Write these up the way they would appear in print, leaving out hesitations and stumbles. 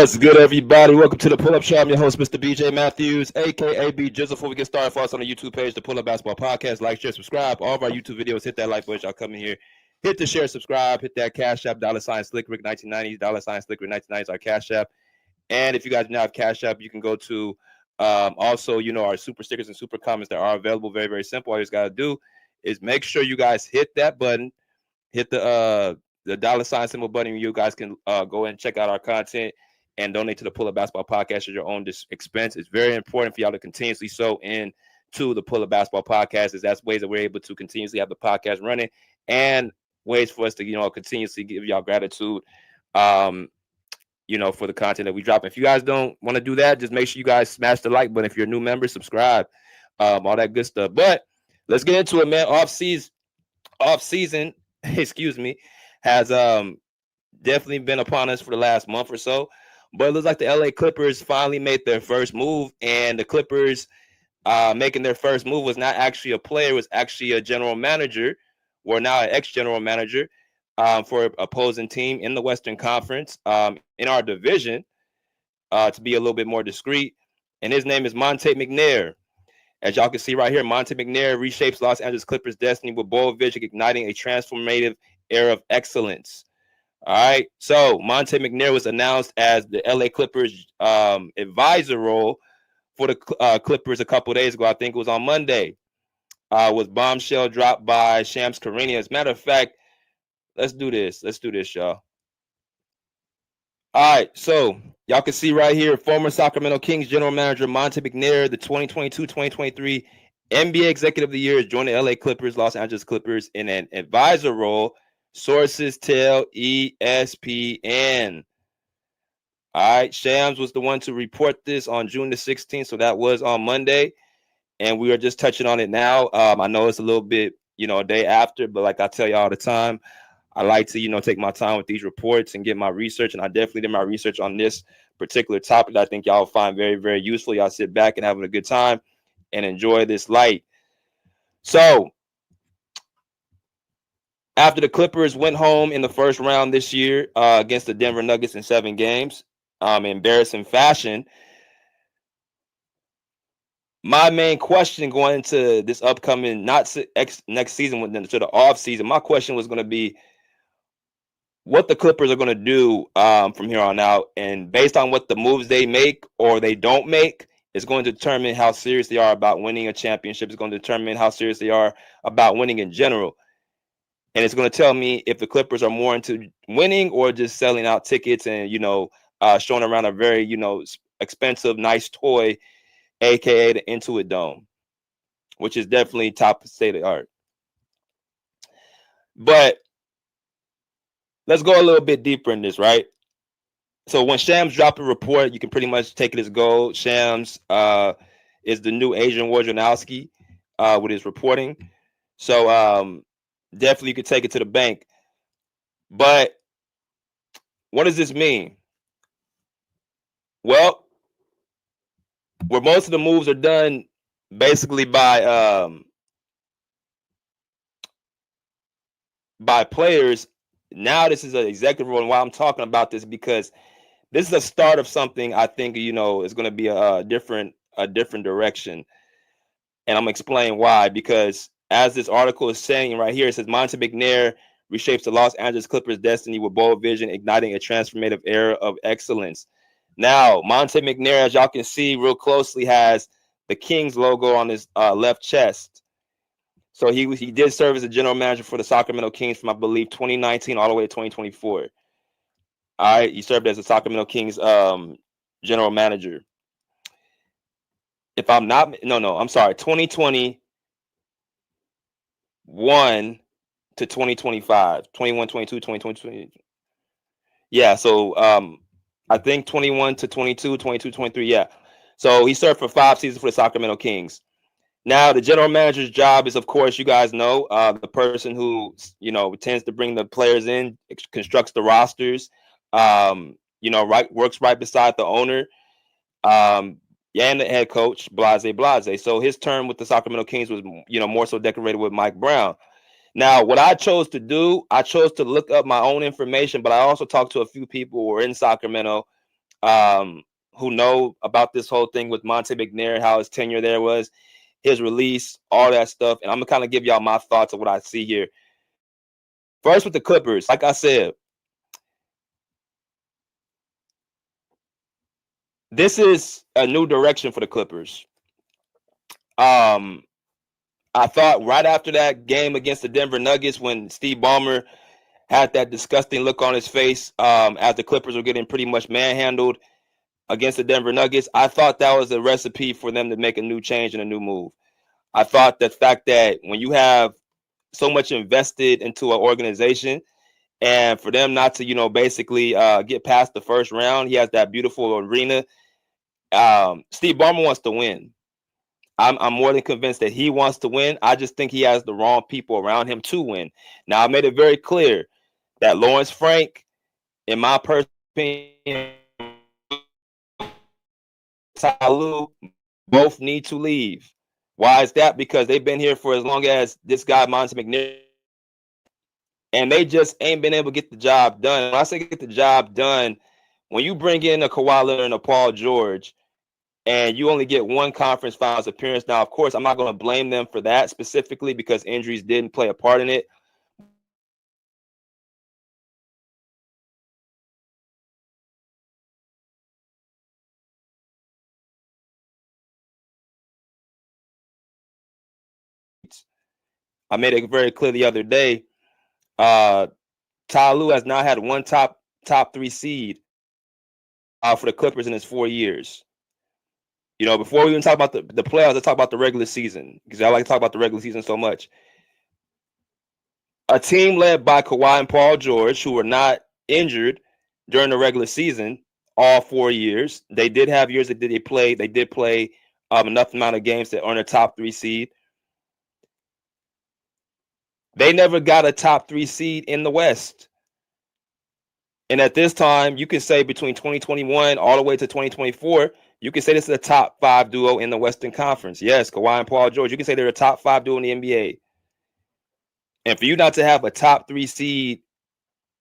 What's good, everybody? Welcome to the Pull-Up Show. I'm your host, Mr. BJ Matthews, a.k.a. B Jizzle. Before we get started, follow us on the YouTube page, the Pull-Up Basketball Podcast. Like, share, subscribe. All of our YouTube videos, hit that like button. Y'all come in here. Hit the share, subscribe. Hit that Cash App, $SlickRick1990. $SlickRick1990 is our Cash App. And if you guys now have Cash App, you can go to also, our super stickers and super comments that are available. Very, very simple. All you just got to do is make sure you guys hit that button. Hit the $ symbol button. You guys can go and check out our content and donate to the Pull-Up Basketball Podcast at your own expense. It's very important for y'all to continuously sow into the Pull-Up Basketball Podcast. That's ways that we're able to continuously have the podcast running and ways for us to, continuously give y'all gratitude, for the content that we drop. If you guys don't want to do that, just make sure you guys smash the like button. If you're a new member, subscribe, all that good stuff. But let's get into it, man. Off season, excuse me, has definitely been upon us for the last month or so. But it looks like the LA Clippers finally made their first move, and the Clippers making their first move was not actually a player, it was actually a general manager, or now an ex-general manager for an opposing team in the Western Conference in our division, to be a little bit more discreet. And his name is Monte McNair. As y'all can see right here, Monte McNair reshapes Los Angeles Clippers' destiny with bold vision, igniting a transformative era of excellence. All right, so Monte McNair was announced as the LA Clippers advisor role for the Clippers a couple of days ago. I think it was on Monday. Was bombshell dropped by Shams Charania. As a matter of fact, let's do this, y'all. All right, so y'all can see right here, former Sacramento Kings general manager Monte McNair, the 2022-2023 NBA Executive of the Year, is joining the LA Clippers, Los Angeles Clippers in an advisor role. Sources tell ESPN. All right, Shams was the one to report this on June the 16th, so that was on Monday, and we are just touching on it now. I know it's a little bit, a day after, but like I tell you all the time, I like to, take my time with these reports and get my research, and I definitely did my research on this particular topic that I think y'all find very, very useful. Y'all sit back and having a good time and enjoy this light. So, after the Clippers went home in the first round this year against the Denver Nuggets in 7 games, embarrassing fashion, my main question going into this upcoming, not next season, to the off season, my question was going to be what the Clippers are going to do from here on out. And based on what the moves they make or they don't make, is going to determine how serious they are about winning a championship. It's going to determine how serious they are about winning in general. And it's going to tell me if the Clippers are more into winning or just selling out tickets and, showing around a very, expensive, nice toy, a.k.a. the Intuit Dome, which is definitely top state of the art. But let's go a little bit deeper in this, right? So when Shams dropped a report, you can pretty much take it as gold. Shams is the new Adrian Wojnarowski with his reporting. So, definitely you could take it to the bank. But what does this mean? Well, where most of the moves are done basically by players, now this is an executive role. And why I'm talking about this, because this is a start of something I think, is going to be a different direction. And I'm going to explain why, because as this article is saying right here, it says Monte McNair reshapes the Los Angeles Clippers' destiny with bold vision, igniting a transformative era of excellence. Now, Monte McNair, as y'all can see real closely, has the Kings logo on his left chest. So he did serve as a general manager for the Sacramento Kings from, I believe, 2019 all the way to 2024. All right, he served as the Sacramento Kings general manager. If I'm not, I'm sorry, 2021 to 2025, 21, 22, 2020. Yeah, so I think 21 to 22, 22, 23, yeah. So he served for 5 seasons for the Sacramento Kings. Now, the general manager's job is, of course, you guys know, the person who, tends to bring the players in, constructs the rosters, works right beside the owner, and the head coach, blase. So his term with the Sacramento Kings was, more so decorated with Mike Brown. Now, what I chose to do, I chose to look up my own information, but I also talked to a few people who were in Sacramento who know about this whole thing with Monte McNair, how his tenure there was, his release, all that stuff. And I'm going to kind of give y'all my thoughts of what I see here. First with the Clippers, like I said, this is a new direction for the Clippers. I thought right after that game against the Denver Nuggets when Steve Ballmer had that disgusting look on his face as the Clippers were getting pretty much manhandled against the Denver Nuggets, I thought that was a recipe for them to make a new change and a new move. I thought the fact that when you have so much invested into an organization and for them not to, basically get past the first round, he has that beautiful arena. Steve Ballmer wants to win. I'm more than convinced that he wants to win. I just think he has the wrong people around him to win. Now, I made it very clear that Lawrence Frank, in my personal opinion, Ty Lue, both need to leave. Why is that? Because they've been here for as long as this guy, Monte McNair, and they just ain't been able to get the job done. When I say get the job done, when you bring in a Kawhi Leonard and a Paul George, and you only get one conference finals appearance. Now, of course, I'm not going to blame them for that specifically because injuries didn't play a part in it. I made it very clear the other day. Ty Lue has not had one top 3 seed for the Clippers in his 4 years. Before we even talk about the playoffs, let's talk about the regular season because I like to talk about the regular season so much. A team led by Kawhi and Paul George, who were not injured during the regular season all 4 years. They did have years that they did play enough amount of games to earn a top 3 seed. They never got a top 3 seed in the West. And at this time, you can say between 2021 all the way to 2024, you can say this is a top 5 duo in the Western Conference. Yes, Kawhi and Paul George. You can say they're a top 5 duo in the NBA. And for you not to have a top 3 seed,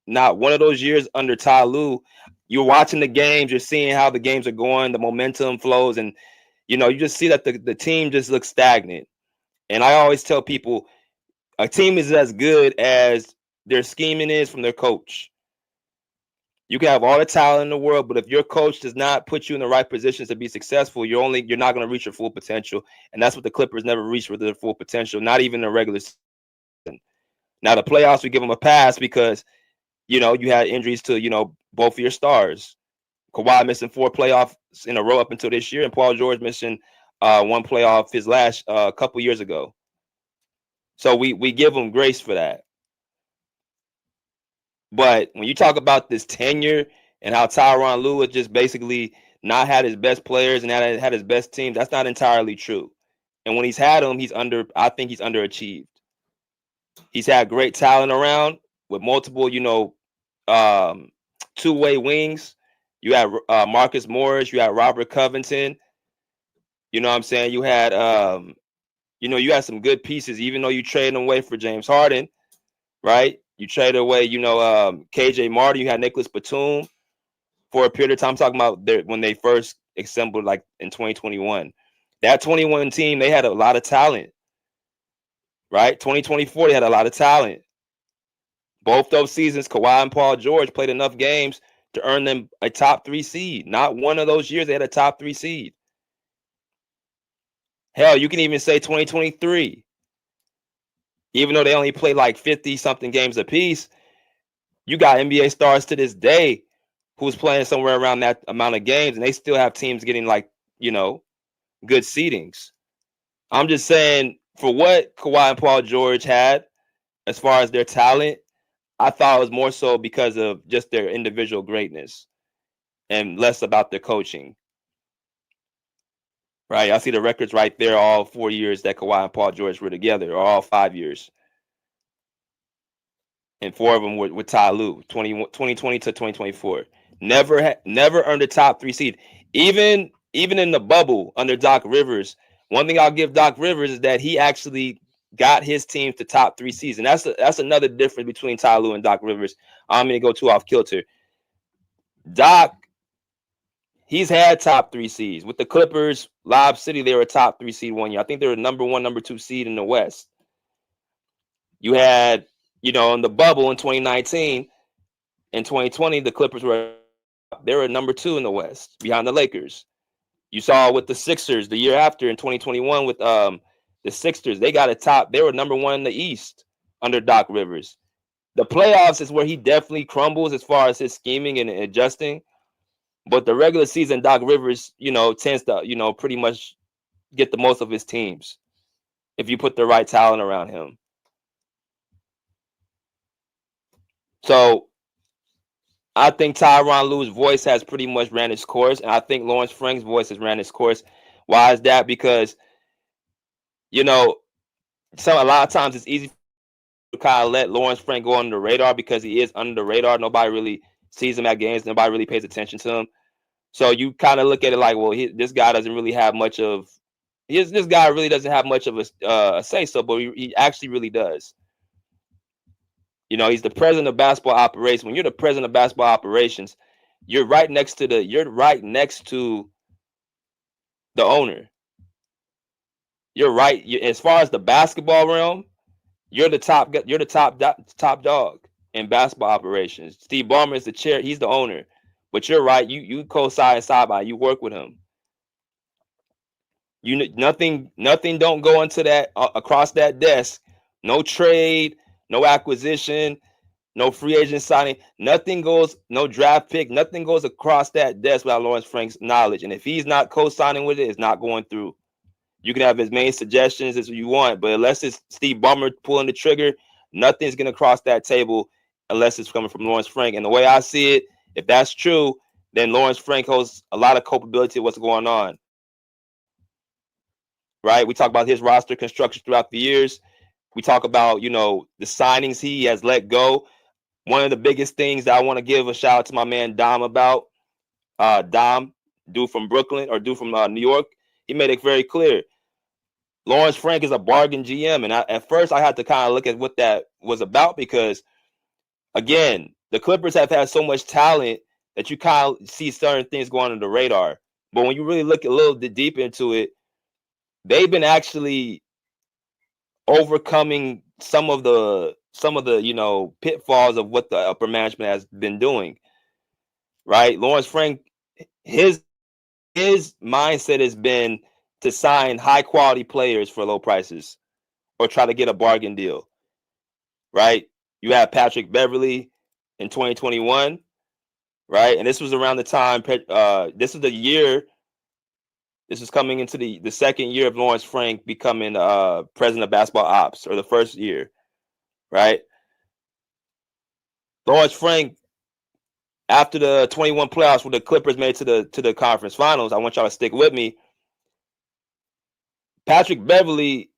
not one of those years under Ty Lue, you're watching the games, you're seeing how the games are going, the momentum flows, and you just see that the team just looks stagnant. And I always tell people, a team is as good as their scheming is from their coach. You can have all the talent in the world, but if your coach does not put you in the right positions to be successful, you're not going to reach your full potential. And that's what the Clippers never reached with their full potential, not even the regular season. Now the playoffs, we give them a pass because you had injuries to both of your stars. Kawhi missing 4 playoffs in a row up until this year, and Paul George missing 1 playoff his last couple years ago. So we give them grace for that. But when you talk about this tenure and how Tyronn Lue has just basically not had his best players and had his best team, that's not entirely true. And when he's had them, I think he's underachieved. He's had great talent around with multiple, two-way wings. You had Marcus Morris, you had Robert Covington. You know what I'm saying? You had you had some good pieces, even though you traded them away for James Harden, right? You traded away, KJ Martin. You had Nicholas Batum for a period of time. I'm talking about when they first assembled, like in 2021. That 21 team, they had a lot of talent, right? 2024, they had a lot of talent. Both those seasons, Kawhi and Paul George played enough games to earn them a top 3 seed. Not one of those years they had a top 3 seed. Hell, you can even say 2023. Even though they only played like 50-something games apiece, you got NBA stars to this day who's playing somewhere around that amount of games, and they still have teams getting like, good seedings. I'm just saying, for what Kawhi and Paul George had as far as their talent, I thought it was more so because of just their individual greatness and less about their coaching. Right? I see the records right there, all 4 years that Kawhi and Paul George were together, or all 5 years. And 4 of them were with Ty Lue, 2020 to 2024. Never earned a top 3 seed. Even in the bubble under Doc Rivers, one thing I'll give Doc Rivers is that he actually got his team to top 3 seeds. And that's another difference between Ty Lue and Doc Rivers. I'm going to go too off kilter. Doc He's had top 3 seeds. With the Clippers, Lob City, they were a top 3 seed one year. I think they were number 1, number 2 seed in the West. You had, in the bubble in 2019 and 2020, the Clippers were number 2 in the West behind the Lakers. You saw with the Sixers the year after in 2021 with the Sixers, they got a top. They were number 1 in the East under Doc Rivers. The playoffs is where he definitely crumbles as far as his scheming and adjusting. But the regular season, Doc Rivers, tends to, pretty much get the most of his teams if you put the right talent around him. So I think Tyronn Lue's voice has pretty much ran its course, and I think Lawrence Frank's voice has ran its course. Why is that? Because, a lot of times it's easy to kind of let Lawrence Frank go under the radar because he is under the radar. Nobody really sees him at games. Nobody really pays attention to him. So you kind of look at it like, well, this guy doesn't really have much of this guy really doesn't have much of a say so, but he actually really does. He's the president of basketball operations. When you're the president of basketball operations, you're right next to the owner. You're right. As far as the basketball realm, you're the top dog in basketball operations. Steve Ballmer is the chair. He's the owner. But you're right. You co-side side by. You work with him. Nothing don't go into that across that desk. No trade, no acquisition, no free agent signing. Nothing goes. No draft pick. Nothing goes across that desk without Lawrence Frank's knowledge. And if he's not co-signing with it, it's not going through. You can have as many suggestions as you want, but unless it's Steve Ballmer pulling the trigger, nothing's going to cross that table unless it's coming from Lawrence Frank. And the way I see it, if that's true, then Lawrence Frank holds a lot of culpability of what's going on. Right? We talk about his roster construction throughout the years. We talk about, the signings he has let go. One of the biggest things that I want to give a shout out to my man Dom about, Dom, dude from Brooklyn or dude from New York, he made it very clear. Lawrence Frank is a bargain GM. And at first I had to kind of look at what that was about because, again, the Clippers have had so much talent that you kind of see certain things going under the radar. But when you really look a little bit deep into it, they've been actually overcoming some of the pitfalls of what the upper management has been doing. Right? Lawrence Frank, his mindset has been to sign high quality players for low prices or try to get a bargain deal. Right? You have Patrick Beverley in 2021, right? And this was around the time this is the year. This is coming into the second year of Lawrence Frank becoming president of basketball ops, or the first year, right? Lawrence Frank, after the 21 playoffs where the Clippers made to the conference finals, I want y'all to stick with me. Patrick Beverley,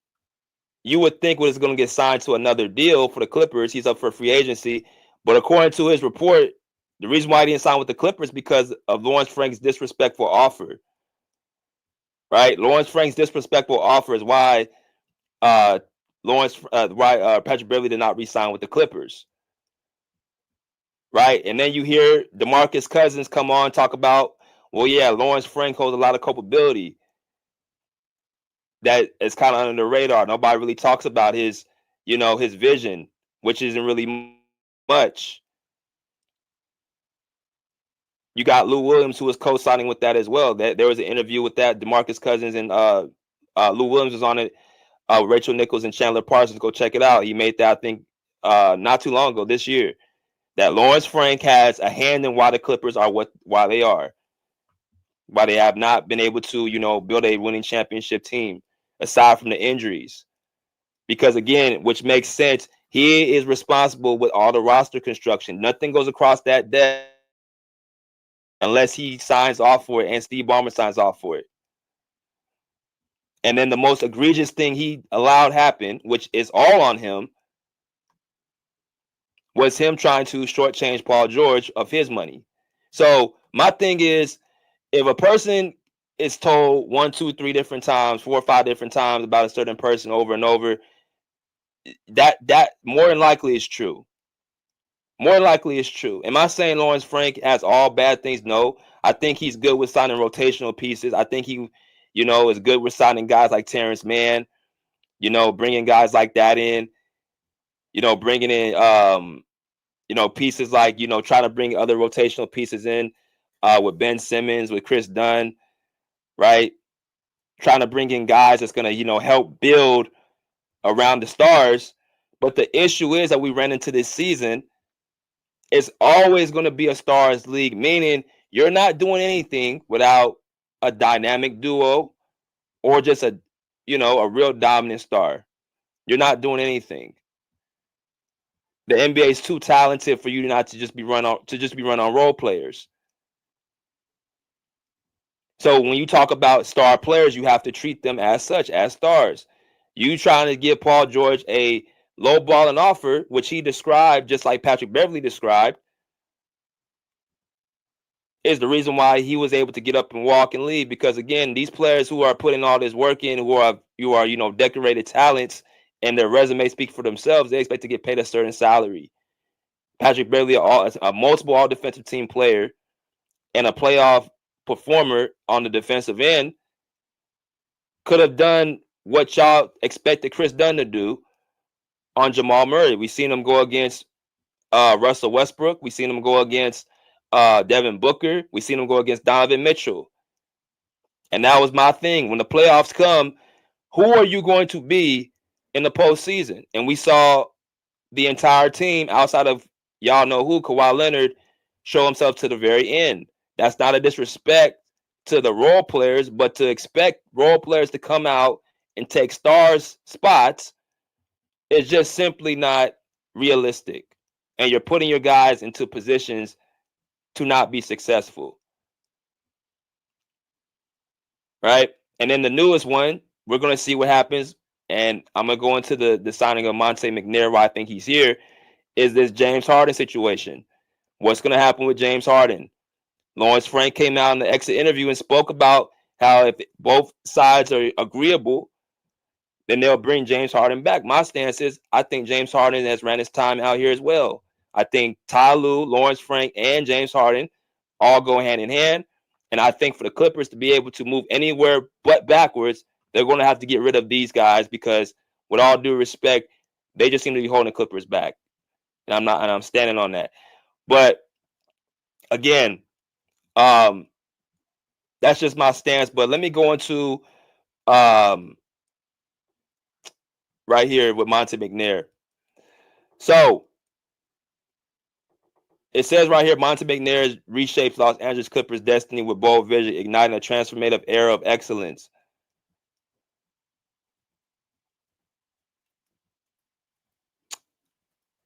you would think was going to get signed to another deal for the Clippers. He's up for free agency. But according to his report, the reason why he didn't sign with the Clippers is because of Lawrence Frank's disrespectful offer. Right? Lawrence Frank's disrespectful offer is why Patrick Beverley did not re-sign with the Clippers. Right? And then you hear DeMarcus Cousins come on talk about, well, yeah, Lawrence Frank holds a lot of culpability. That is kind of under the radar. Nobody really talks about his vision, which isn't really much. You got Lou Williams, who was co-signing with that as well. There was an interview with that. DeMarcus Cousins and Lou Williams was on it. Rachel Nichols and Chandler Parsons, go check it out. He made that, I think, not too long ago, this year. That Lawrence Frank has a hand in why the Clippers are why they are. Why they have not been able to, build a winning championship team, aside from the injuries. Because, again, which makes sense, he is responsible with all the roster construction. Nothing goes across that desk unless he signs off for it and Steve Ballmer signs off for it. And then the most egregious thing he allowed happen, which is all on him, was him trying to shortchange Paul George of his money. So my thing is, if a person is told 1, 2, 3 different times, 4 or 5 different times about a certain person over and over, that more than likely is true. More likely is true. Am I saying Lawrence Frank has all bad things? No. I think he's good with signing rotational pieces. I think he, is good with signing guys like Terrence Mann, bringing guys like that in, bringing in, pieces like, trying to bring other rotational pieces in with Ben Simmons, with Chris Dunn, right? Trying to bring in guys that's going to, help build around the stars. But the issue is that we ran into this season, it's always going to be a stars league, meaning you're not doing anything without a dynamic duo or just a real dominant star. You're not doing anything. The NBA is too talented for you not to just be run on role players. So when you talk about star players, you have to treat them as such, as stars. You trying to give Paul George a low balling offer, which he described just like Patrick Beverley described, is the reason why he was able to get up and walk and leave. Because again, these players who are putting all this work in, who are decorated talents, and their resumes speak for themselves, they expect to get paid a certain salary. Patrick Beverley, a multiple all defensive team player and a playoff performer on the defensive end, could have done what y'all expected Chris Dunn to do on Jamal Murray. We've seen him go against Russell Westbrook. We've seen him go against Devin Booker. We've seen him go against Donovan Mitchell. And that was my thing. When the playoffs come, who are you going to be in the postseason? And we saw the entire team outside of y'all know who, Kawhi Leonard, show himself to the very end. That's not a disrespect to the role players, but to expect role players to come out and take stars' spots is just simply not realistic. And you're putting your guys into positions to not be successful. Right? And then the newest one, we're going to see what happens. And I'm going to go into the signing of Monte McNair, why I think he's here, is this James Harden situation. What's going to happen with James Harden? Lawrence Frank came out in the exit interview and spoke about how if both sides are agreeable, then they'll bring James Harden back. My stance is I think James Harden has ran his time out here as well. I think Ty Lue, Lawrence Frank, and James Harden all go hand in hand. And I think for the Clippers to be able to move anywhere but backwards, they're going to have to get rid of these guys because, with all due respect, they just seem to be holding the Clippers back. And I'm standing on that. But again, that's just my stance. But let me go into right here with Monte McNair. So it says right here, Monte McNair reshapes Los Angeles Clippers' destiny with bold vision, igniting a transformative era of excellence.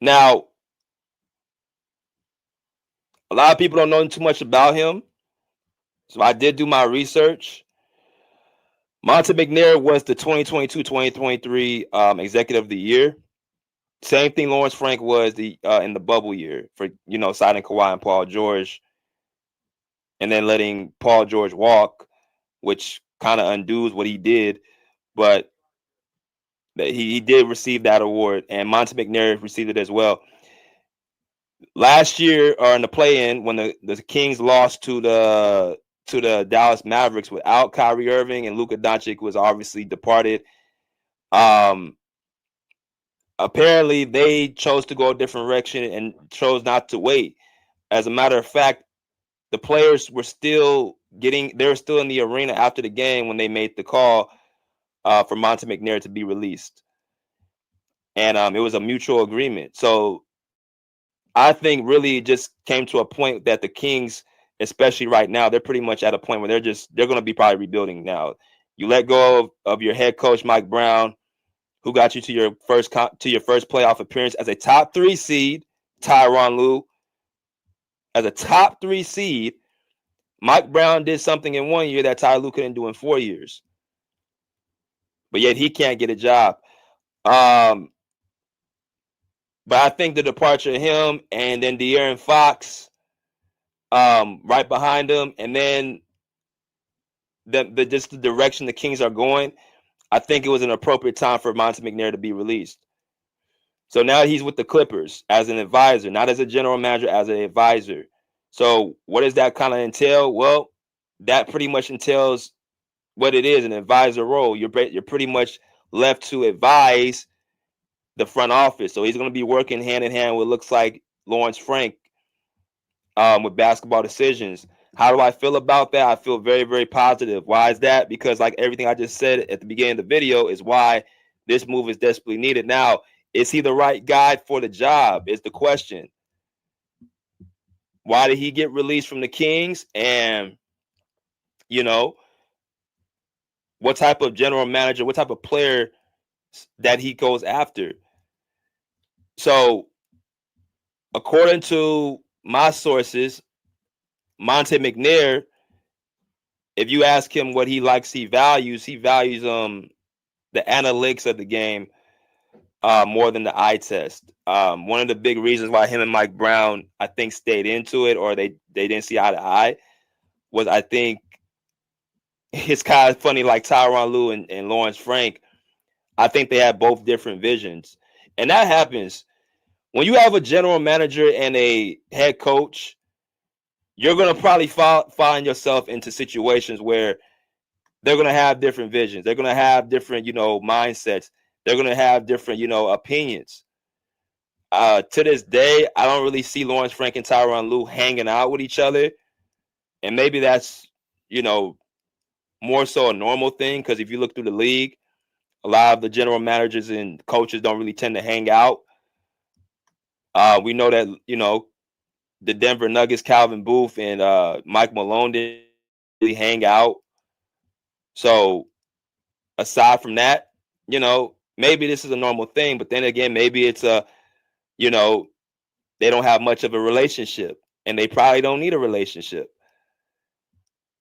Now, a lot of people don't know too much about him, so I did do my research. Monte McNair was the 2022-2023 Executive of the Year. Same thing Lawrence Frank was in the bubble year for signing Kawhi and Paul George, and then letting Paul George walk, which kind of undoes what he did, but he did receive that award, and Monte McNair received it as well. Last year, or in the play-in, when the Kings lost to the Dallas Mavericks without Kyrie Irving and Luka Doncic was obviously departed. Apparently, they chose to go a different direction and chose not to wait. As a matter of fact, the players were still in the arena after the game when they made the call for Monte McNair to be released. And it was a mutual agreement. So I think really it just came to a point that the Kings, especially right now, they're pretty much at a point where they're going to be probably rebuilding now. You let go of your head coach, Mike Brown, who got you to your first playoff appearance as a top 3 seed, Tyronn Lue. As a top 3 seed, Mike Brown did something in 1 year that Ty Lue couldn't do in 4 years. But yet he can't get a job. But I think the departure of him and then De'Aaron Fox right behind him, and then the direction the Kings are going, I think it was an appropriate time for Monte McNair to be released. So now he's with the Clippers as an advisor, not as a general manager, as an advisor. So what does that kind of entail? Well, that pretty much entails what it is, an advisor role. You're pretty much left to advise the front office. So he's going to be working hand in hand with, looks like, Lawrence Frank with basketball decisions. How do I feel about that? I feel very, very positive. Why is that? Because like everything I just said at the beginning of the video is why this move is desperately needed. Now, is he the right guy for the job is the question. Why did he get released from the Kings? And, you know, what type of general manager, what type of player that he goes after? So, according to my sources, Monte McNair, if you ask him what he likes, he values the analytics of the game more than the eye test. One of the big reasons why him and Mike Brown, I think, stayed into it, or they didn't see eye to eye, was, I think, it's kind of funny, like Tyronn Lue and Lawrence Frank. I think they have both different visions. And that happens when you have a general manager and a head coach. You're going to probably find yourself into situations where they're going to have different visions. They're going to have different, mindsets. They're going to have different, opinions. To this day, I don't really see Lawrence Frank and Tyronn Lue hanging out with each other. And maybe that's, more so a normal thing, because if you look through the league, a lot of the general managers and coaches don't really tend to hang out. We know that, the Denver Nuggets, Calvin Boof and Mike Malone didn't really hang out. So aside from that, maybe this is a normal thing, but then again, maybe it's they don't have much of a relationship, and they probably don't need a relationship.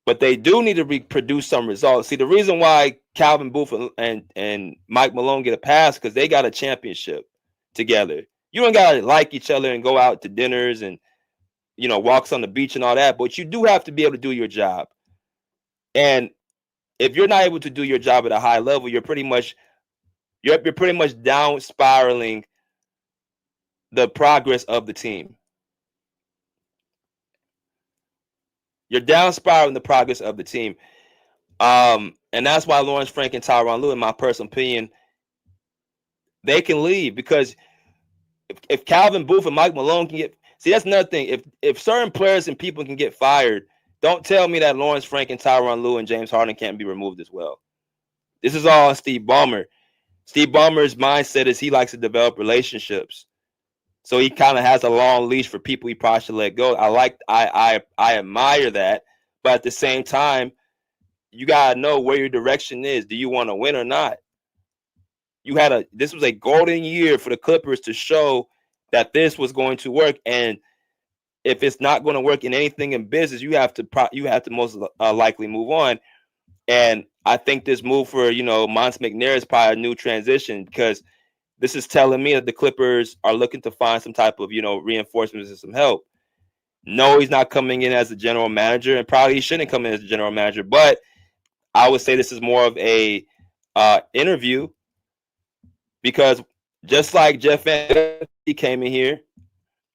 But they do need to produce some results. See, the reason why Calvin Booth and Mike Malone get a pass, because they got a championship together. You don't got to like each other and go out to dinners and, walks on the beach and all that, but you do have to be able to do your job. And if you're not able to do your job at a high level, you're pretty much down spiraling the progress of the team. You're down spiraling the progress of the team. And that's why Lawrence Frank and Tyronn Lue, in my personal opinion, they can leave, because if Calvin Booth and Mike Malone can get, see, that's another thing. If certain players and people can get fired, don't tell me that Lawrence Frank and Tyronn Lue and James Harden can't be removed as well. This is all Steve Ballmer. Steve Ballmer's mindset is he likes to develop relationships. So he kind of has a long leash for people he probably should let go. I admire that. But at the same time, you gotta know where your direction is. Do you want to win or not? This was a golden year for the Clippers to show that this was going to work. And if it's not going to work in anything in business, you have to most likely move on. And I think this move for Monte McNair is probably a new transition, because this is telling me that the Clippers are looking to find some type of reinforcements and some help. No, he's not coming in as a general manager, and probably he shouldn't come in as a general manager. But I would say this is more of a interview, because just like Jeff Van Gundy came in here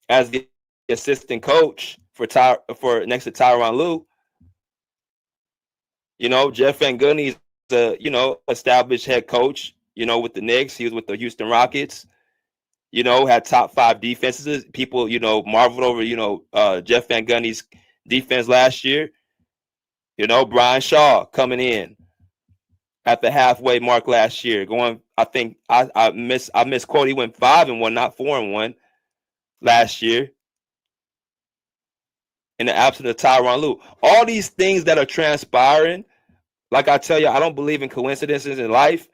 as the assistant coach for next to Tyronn Lue, Jeff Van Gundy is a established head coach. With the Knicks, he was with the Houston Rockets. Had top 5 defenses. People marveled over Jeff Van Gundy's defense last year. Brian Shaw coming in at the halfway mark last year, going, I think I misquote, he went 5-1, not 4-1 last year, in the absence of Tyronn Lue. All these things that are transpiring, like I tell you, I don't believe in coincidences in life.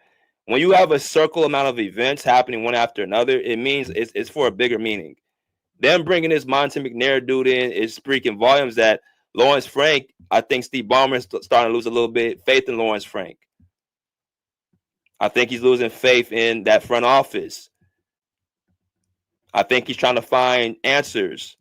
When you have a circle amount of events happening one after another, it means it's for a bigger meaning. Them bringing this Monte McNair dude in is speaking volumes that Lawrence Frank, I think Steve Ballmer is starting to lose a little bit faith in Lawrence Frank. I think he's losing faith in that front office. I think he's trying to find answers.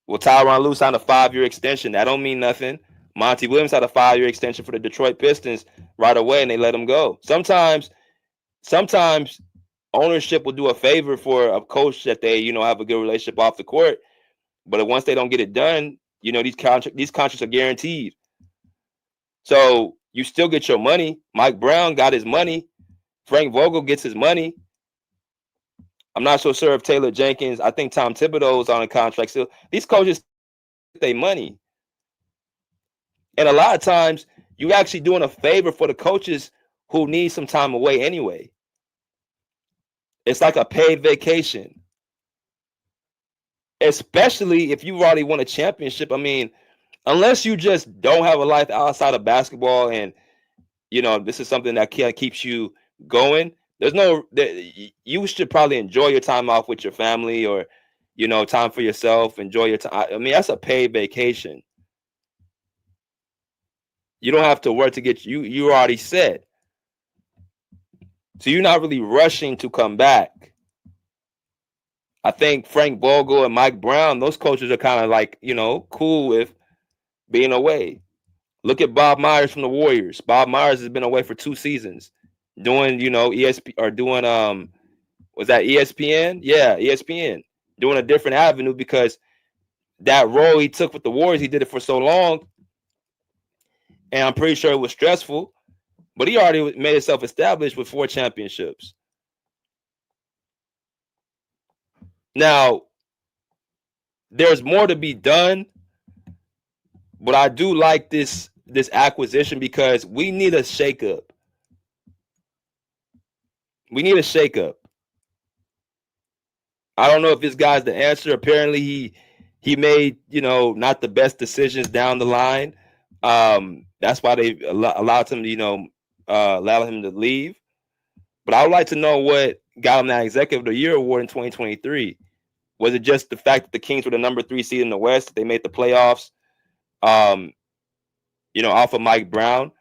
Well, Tyronn Lue signed a 5-year extension. That don't mean nothing. Monty Williams had a 5-year extension for the Detroit Pistons right away, and they let him go. Sometimes ownership will do a favor for a coach that they, have a good relationship off the court. But once they don't get it done, these contracts are guaranteed. So you still get your money. Mike Brown got his money. Frank Vogel gets his money. I'm not so sure if Taylor Jenkins, I think Tom Thibodeau's on a contract still. These coaches get their money. And a lot of times you actually doing a favor for the coaches who need some time away anyway. It's like a paid vacation. Especially if you've already won a championship. I mean, unless you just don't have a life outside of basketball and, this is something that keeps you going, you should probably enjoy your time off with your family or, time for yourself, enjoy your time. I mean, that's a paid vacation. You don't have to work to get you're already set. So you're not really rushing to come back. I think Frank Vogel and Mike Brown, those coaches are kind of like, cool with being away. Look at Bob Myers from the Warriors. Bob Myers has been away for 2 seasons doing, ESPN or doing, was that ESPN? Yeah, ESPN. Doing a different avenue because that role he took with the Warriors, he did it for so long. And I'm pretty sure it was stressful, but he already made himself established with 4 championships. Now, there's more to be done, but I do like this acquisition because we need a shakeup. We need a shakeup. I don't know if this guy's the answer. Apparently, he made, not the best decisions down the line. That's why they allowed him to, allow him to leave. But I would like to know what got him that Executive of the Year award in 2023. Was it just the fact that the Kings were the number 3 seed in the West? They made the playoffs, off of Mike Brown.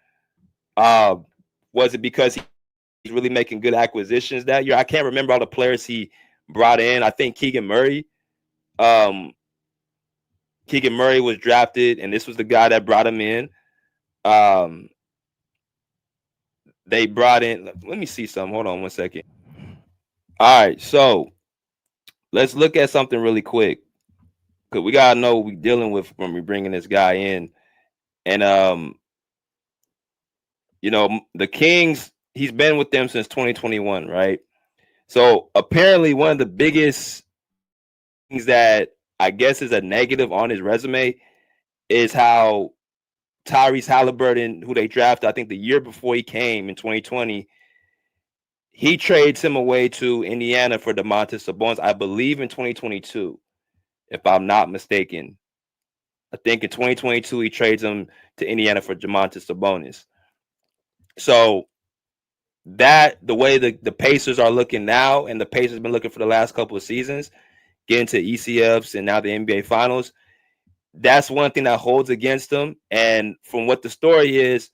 Was it because he's really making good acquisitions that year? I can't remember all the players he brought in. I think Keegan Murray. Keegan Murray was drafted, and this was the guy that brought him in. They brought in. Let me see something. Hold on 1 second. All right, so let's look at something really quick because we gotta know what we're dealing with when we're bringing this guy in. And the Kings, he's been with them since 2021, right? So apparently one of the biggest things that I guess is a negative on his resume is how Tyrese Hallebert, who they drafted, I think the year before he came in 2020, he trades him away to Indiana for Domantas Sabonis, I believe in 2022, if I'm not mistaken. I think in 2022 he trades him to Indiana for Domantas Sabonis. So that the way the Pacers are looking now, and the Pacers have been looking for the last couple of seasons, getting to ECFs and now the NBA Finals, that's one thing that holds against them. And from what the story is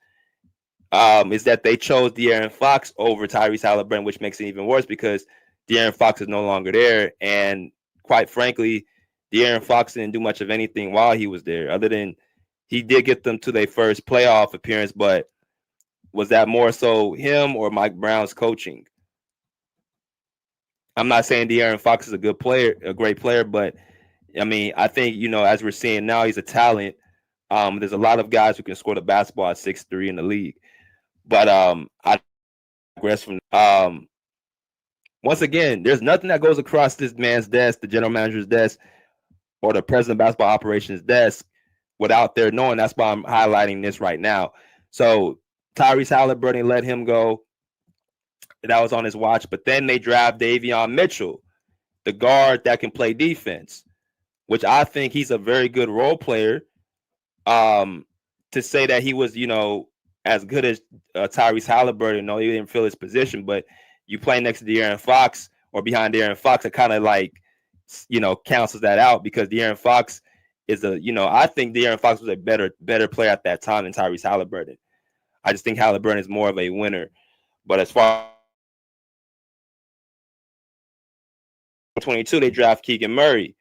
that they chose De'Aaron Fox over Tyrese Hallebert, which makes it even worse because De'Aaron Fox is no longer there. And quite frankly, De'Aaron Fox didn't do much of anything while he was there, other than he did get them to their first playoff appearance. But was that more so him or Mike Brown's coaching? I'm not saying De'Aaron Fox is a good player, a great player, but I mean, I think, as we're seeing now, he's a talent. There's a lot of guys who can score the basketball at 6'3" in the league. But I digress from once again, there's nothing that goes across this man's desk, the general manager's desk, or the president of basketball operations desk without their knowing. That's why I'm highlighting this right now. So Tyrese Hallebert let him go. That was on his watch. But then they draft Davion Mitchell, the guard that can play defense, which I think he's a very good role player. To say that he was, as good as Tyrese Hallebert, he didn't fill his position, but you play next to De'Aaron Fox or behind De'Aaron Fox, it kind of like, cancels that out because De'Aaron Fox is I think De'Aaron Fox was a better player at that time than Tyrese Hallebert. I just think Hallebert is more of a winner. But as far as 22, they draft Keegan Murray,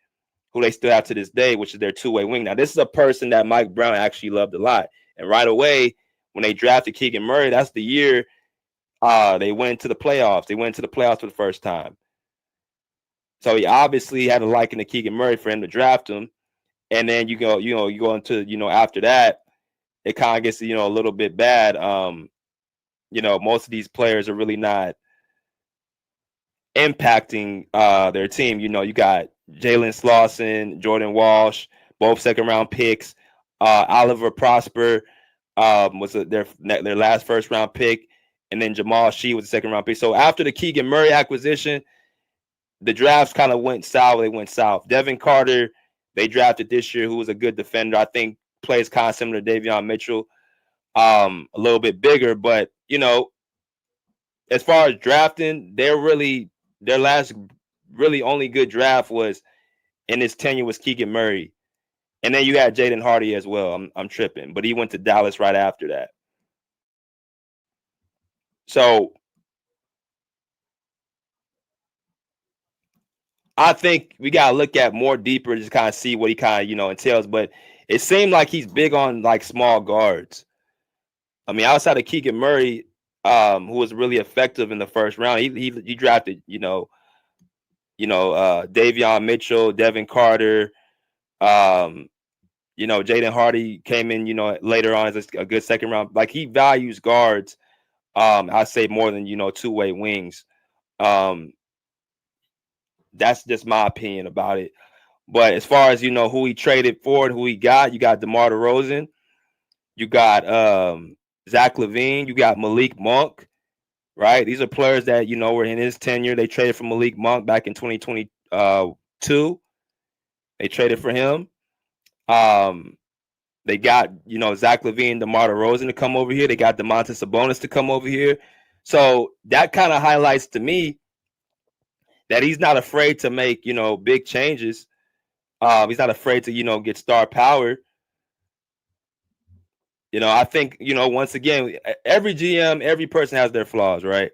who they still have to this day, which is their two-way wing. Now, this is a person that Mike Brown actually loved a lot. And right away, when they drafted Keegan Murray, that's the year They went to the playoffs. They went to the playoffs for the first time. So he obviously had a liking to Keegan Murray for him to draft him. And then you go into, after that, it kind of gets, a little bit bad. Most of these players are really not impacting their team. You got Jalen Slauson, Jordan Walsh, both second-round picks. Oliver Prosper was their last first-round pick, and then Jamal Shee was a second-round pick. So after the Keegan Murray acquisition, the drafts kind of went sour. They went south. Devin Carter, they drafted this year, who was a good defender. I think plays kind of similar to Davion Mitchell, a little bit bigger. But, as far as drafting, their last really only good draft was in his tenure was Keegan Murray. And then you had Jaden Hardy as well. I'm tripping. But he went to Dallas right after that. So I think we got to look at more deeper, just kind of see what he kind of, entails. But it seemed like he's big on like small guards. I mean, outside of Keegan Murray, who was really effective in the first round, he drafted, Davion Mitchell, Devin Carter, Jaden Hardy came in, later on as a good second round. Like, he values guards, I say, more than, two-way wings. That's just my opinion about it. But as far as, who he traded for and who he got, you got DeMar DeRozan, you got Zach LaVine, you got Malik Monk, right? These are players that, were in his tenure. They traded for Malik Monk back in 2022. They traded for him. They got, Zach LaVine, DeMar DeRozan to come over here. They got Domantas Sabonis to come over here. So that kind of highlights to me that he's not afraid to make, big changes. He's not afraid to, get star power. I think, once again, every GM, every person has their flaws, right?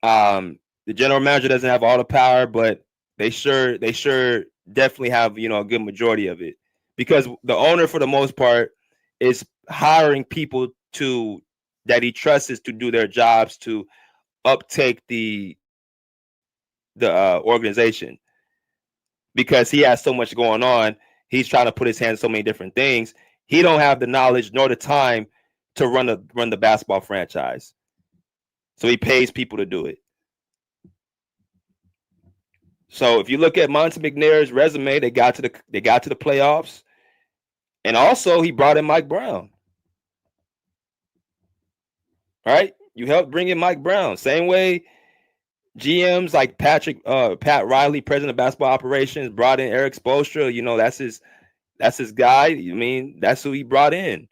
The general manager doesn't have all the power, but they sure definitely have, a good majority of it, because the owner, for the most part, is hiring people that he trusts to do their jobs, to uptake the organization, because he has so much going on. He's trying to put his hands in so many different things. He don't have the knowledge nor the time to run the basketball franchise. So he pays people to do it. So if you look at Monte McNair's resume, they got to the playoffs, and also he brought in Mike Brown. Right? You helped bring in Mike Brown. Same way GMs like Pat Riley, president of basketball operations, brought in Eric Spoelstra. That's his guy. I mean, that's who he brought in.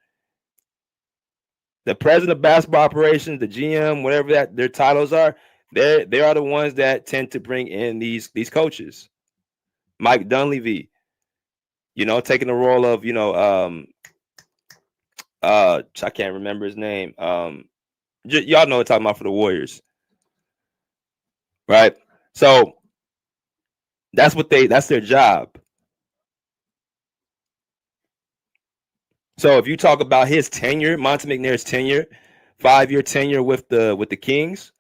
The president of basketball operations, the GM, whatever that their titles are, they are the ones that tend to bring in these coaches. Mike Dunleavy, taking the role of, I can't remember his name. Y'all know what I'm talking about, for the Warriors. Right? So that's their job. So if you talk about his tenure, Monte McNair's tenure, 5-year tenure with the Kings,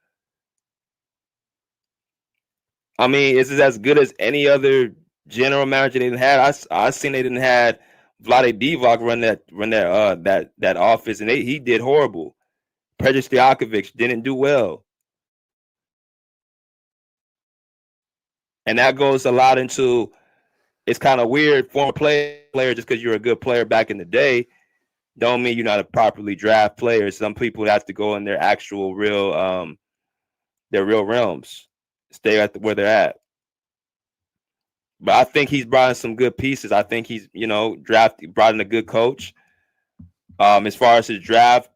I mean, is it as good as any other general manager they didn't have? I seen they didn't have Vlade Divac run that office, and he did horrible. Predrag Stojakovic didn't do well, and that goes a lot into, it's kind of weird, former player, just because you're a good player back in the day, don't mean you're not a properly draft player. Some people have to go in their actual real realms, stay where they're at. But I think he's brought in some good pieces. I think he's, brought in a good coach. As far as his draft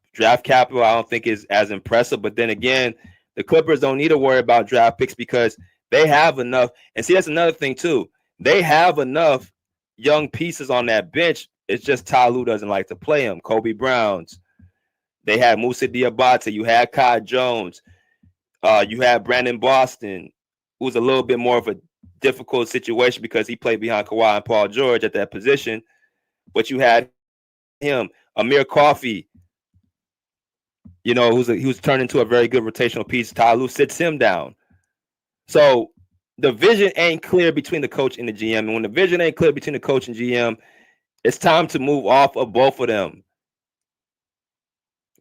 capital, I don't think is as impressive. But then again, the Clippers don't need to worry about draft picks, because they have enough. And see, that's another thing too. They have enough young pieces on that bench. It's just Ty Lue doesn't like to play them. Kobe Browns. They had Moussa Diabate. You had Kai Jones. You had Brandon Boston, who's a little bit more of a difficult situation because he played behind Kawhi and Paul George at that position. But you had him, Amir Coffey. who's turned into a very good rotational piece. Ty Lue sits him down. So the vision ain't clear between the coach and the GM. And when the vision ain't clear between the coach and GM, it's time to move off of both of them.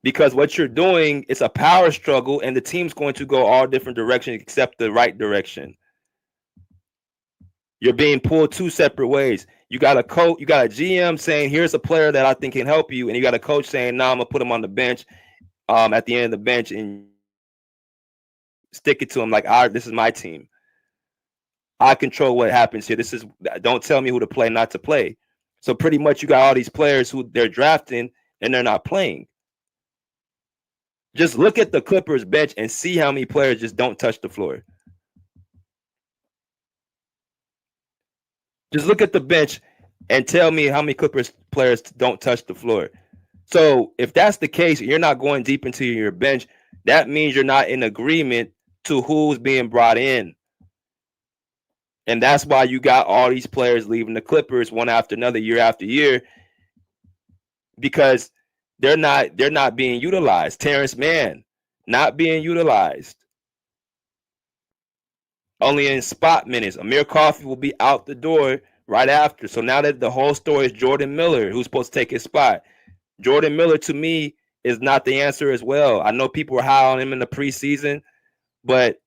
Because what you're doing is a power struggle, and the team's going to go all different directions except the right direction. You're being pulled two separate ways. You got a coach, you got a GM saying, here's a player that I think can help you, and you got a coach saying, nah, I'm gonna put him on the bench at the end of the bench and stick it to him like, all right, this is my team. I control what happens here. Don't tell me who to play, not to play. So pretty much you got all these players who they're drafting and they're not playing. Just look at the Clippers bench and see how many players just don't touch the floor. Just look at the bench and tell me how many Clippers players don't touch the floor. So if that's the case, you're not going deep into your bench. That means you're not in agreement to who's being brought in. And that's why you got all these players leaving the Clippers one after another, year after year, because they're not being utilized. Terrence Mann not being utilized. Only in spot minutes. Amir Coffey will be out the door right after. So now that the whole story is Jordan Miller, who's supposed to take his spot. Jordan Miller, to me, is not the answer as well. I know people were high on him in the preseason, but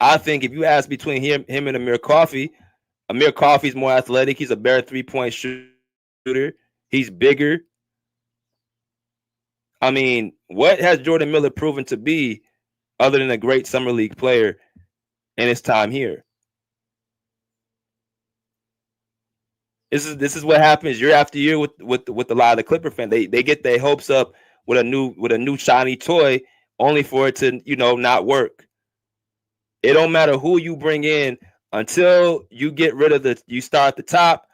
I think if you ask between him and Amir Coffey's more athletic. He's a better three-point shooter. He's bigger. I mean, what has Jordan Miller proven to be other than a great summer league player in his time here? This is what happens year after year with a lot of the Clipper fans. They get their hopes up with a new shiny toy, only for it to not work. It don't matter who you bring in until you get rid of you start at the top.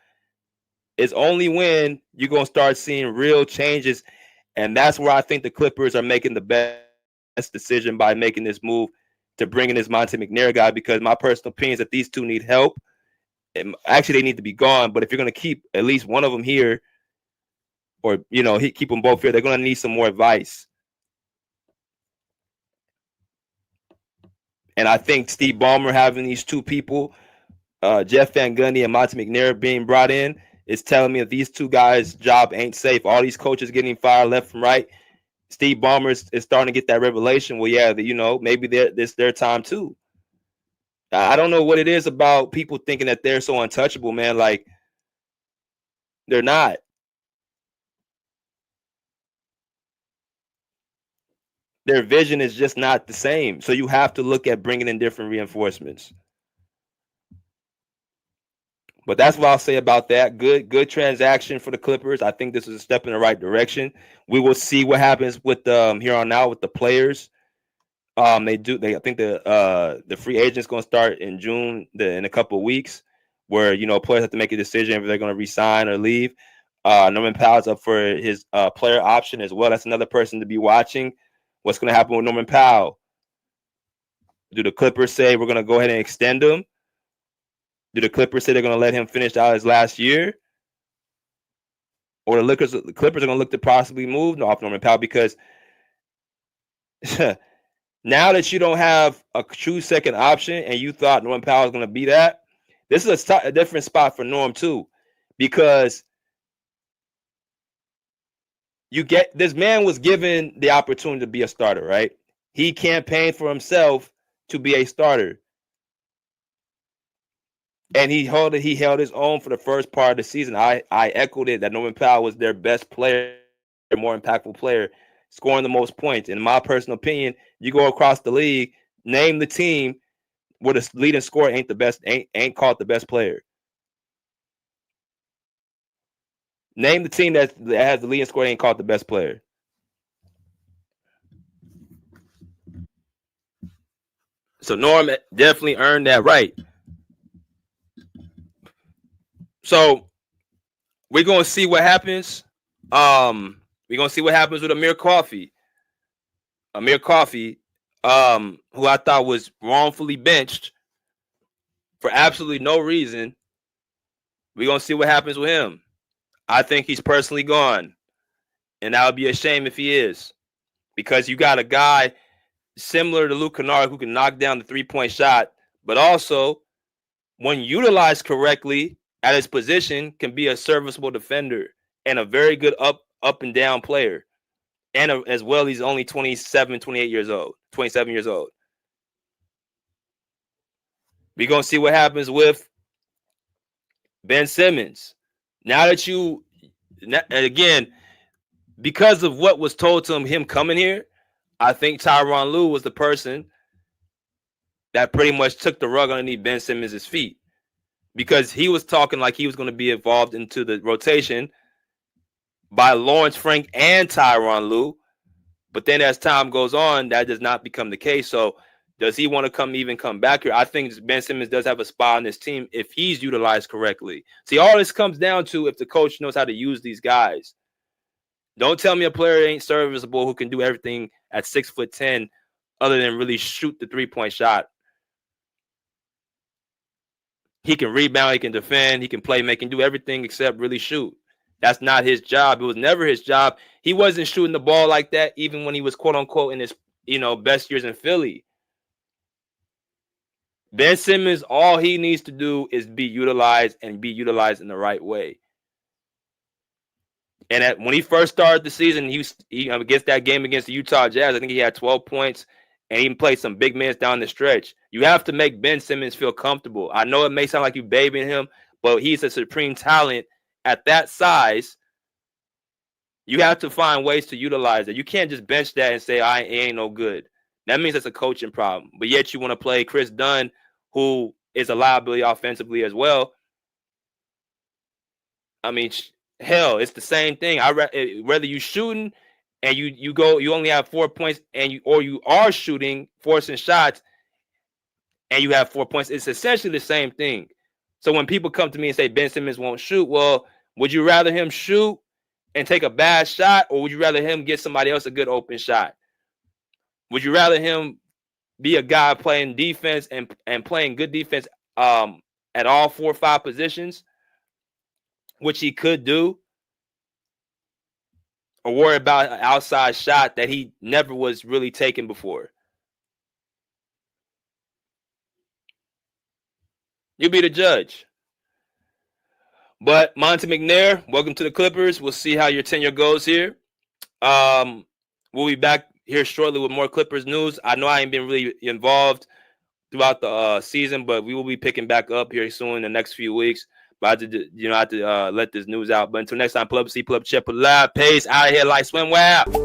It's only when you're gonna start seeing real changes, and that's where I think the Clippers are making the best decision by making this move to bring in this Monte McNair guy. Because my personal opinion is that these two need help. Actually, they need to be gone. But if you're gonna keep at least one of them here, or keep them both here, they're gonna need some more advice. And I think Steve Ballmer having these two people, Jeff Van Gundy and Monte McNair being brought in, is telling me that these two guys' job ain't safe. All these coaches getting fired left and right. Steve Ballmer is starting to get that revelation. Well, yeah, maybe this their time too. I don't know what it is about people thinking that they're so untouchable, man. Like, they're not. Their vision is just not the same. So you have to look at bringing in different reinforcements. But that's what I'll say about that. Good transaction for the Clippers. I think this is a step in the right direction. We will see what happens with here on out with the players. I think the free agent's going to start in June in a couple of weeks, where players have to make a decision if they're going to resign or leave. Norman Powell's up for his player option as well. That's another person to be watching. What's going to happen with Norman Powell? Do the Clippers say we're going to go ahead and extend him? Do the Clippers say they're going to let him finish out his last year? Or the Clippers are going to look to possibly move off Norman Powell? Because now that you don't have a true second option and you thought Norman Powell was going to be that, this is a different spot for Norm too. Because this man was given the opportunity to be a starter, right? He campaigned for himself to be a starter. And he held his own for the first part of the season. I echoed it that Norman Powell was their best player, their more impactful player, scoring the most points. In my personal opinion, you go across the league, name the team where the leading scorer ain't called the best player. Name the team that has the leading scorer ain't called the best player. So Norm definitely earned that right. So we're gonna see what happens. We're gonna see what happens with Amir Coffey. Amir Coffey, who I thought was wrongfully benched for absolutely no reason. We're gonna see what happens with him. I think he's personally gone, and that would be a shame if he is. because you got a guy similar to Luke Kennard who can knock down the three-point shot, but also, when utilized correctly at his position, can be a serviceable defender and a very good up and down player. And as well, he's only 27 years old. We're going to see what happens with Ben Simmons. Now that again, because of what was told to him coming here, I think Tyronn Lue was the person that pretty much took the rug underneath Ben Simmons' feet, because he was talking like he was going to be involved into the rotation by Lawrence Frank and Tyronn Lue. But then as time goes on, that does not become the case. So does he want to come back here? I think Ben Simmons does have a spot on this team if he's utilized correctly. See, all this comes down to if the coach knows how to use these guys. Don't tell me a player ain't serviceable who can do everything at 6'10" other than really shoot the three-point shot. He can rebound, he can defend, he can play, make, and do everything except really shoot. That's not his job. It was never his job. He wasn't shooting the ball like that even when he was quote unquote in his best years in Philly. Ben Simmons, all he needs to do is be utilized and be utilized in the right way. And when he first started the season, he against that game against the Utah Jazz, I think he had 12 points and even played some big minutes down the stretch. You have to make Ben Simmons feel comfortable. I know it may sound like you babying him, but he's a supreme talent at that size. You have to find ways to utilize it. You can't just bench that and say, it ain't no good. That means it's a coaching problem. But yet you want to play Chris Dunn, who is a liability offensively as well. I mean, hell, it's the same thing. Whether you shooting and you only have 4 points and you are shooting, forcing shots, and you have 4 points, it's essentially the same thing. So when people come to me and say Ben Simmons won't shoot, well, would you rather him shoot and take a bad shot, or would you rather him get somebody else a good open shot? Would you rather him be a guy playing defense and playing good defense at all 4 or 5 positions, which he could do, or worry about an outside shot that he never was really taken before? You be the judge. But Monte McNair, welcome to the Clippers. We'll see how your tenure goes here. We'll be back here shortly with more Clippers news. I know I ain't been really involved throughout the season, but we will be picking back up here soon in the next few weeks. But I have to let this news out. But until next time, pull up, see, pull up, check, pull up, pace, out of here like swimwear.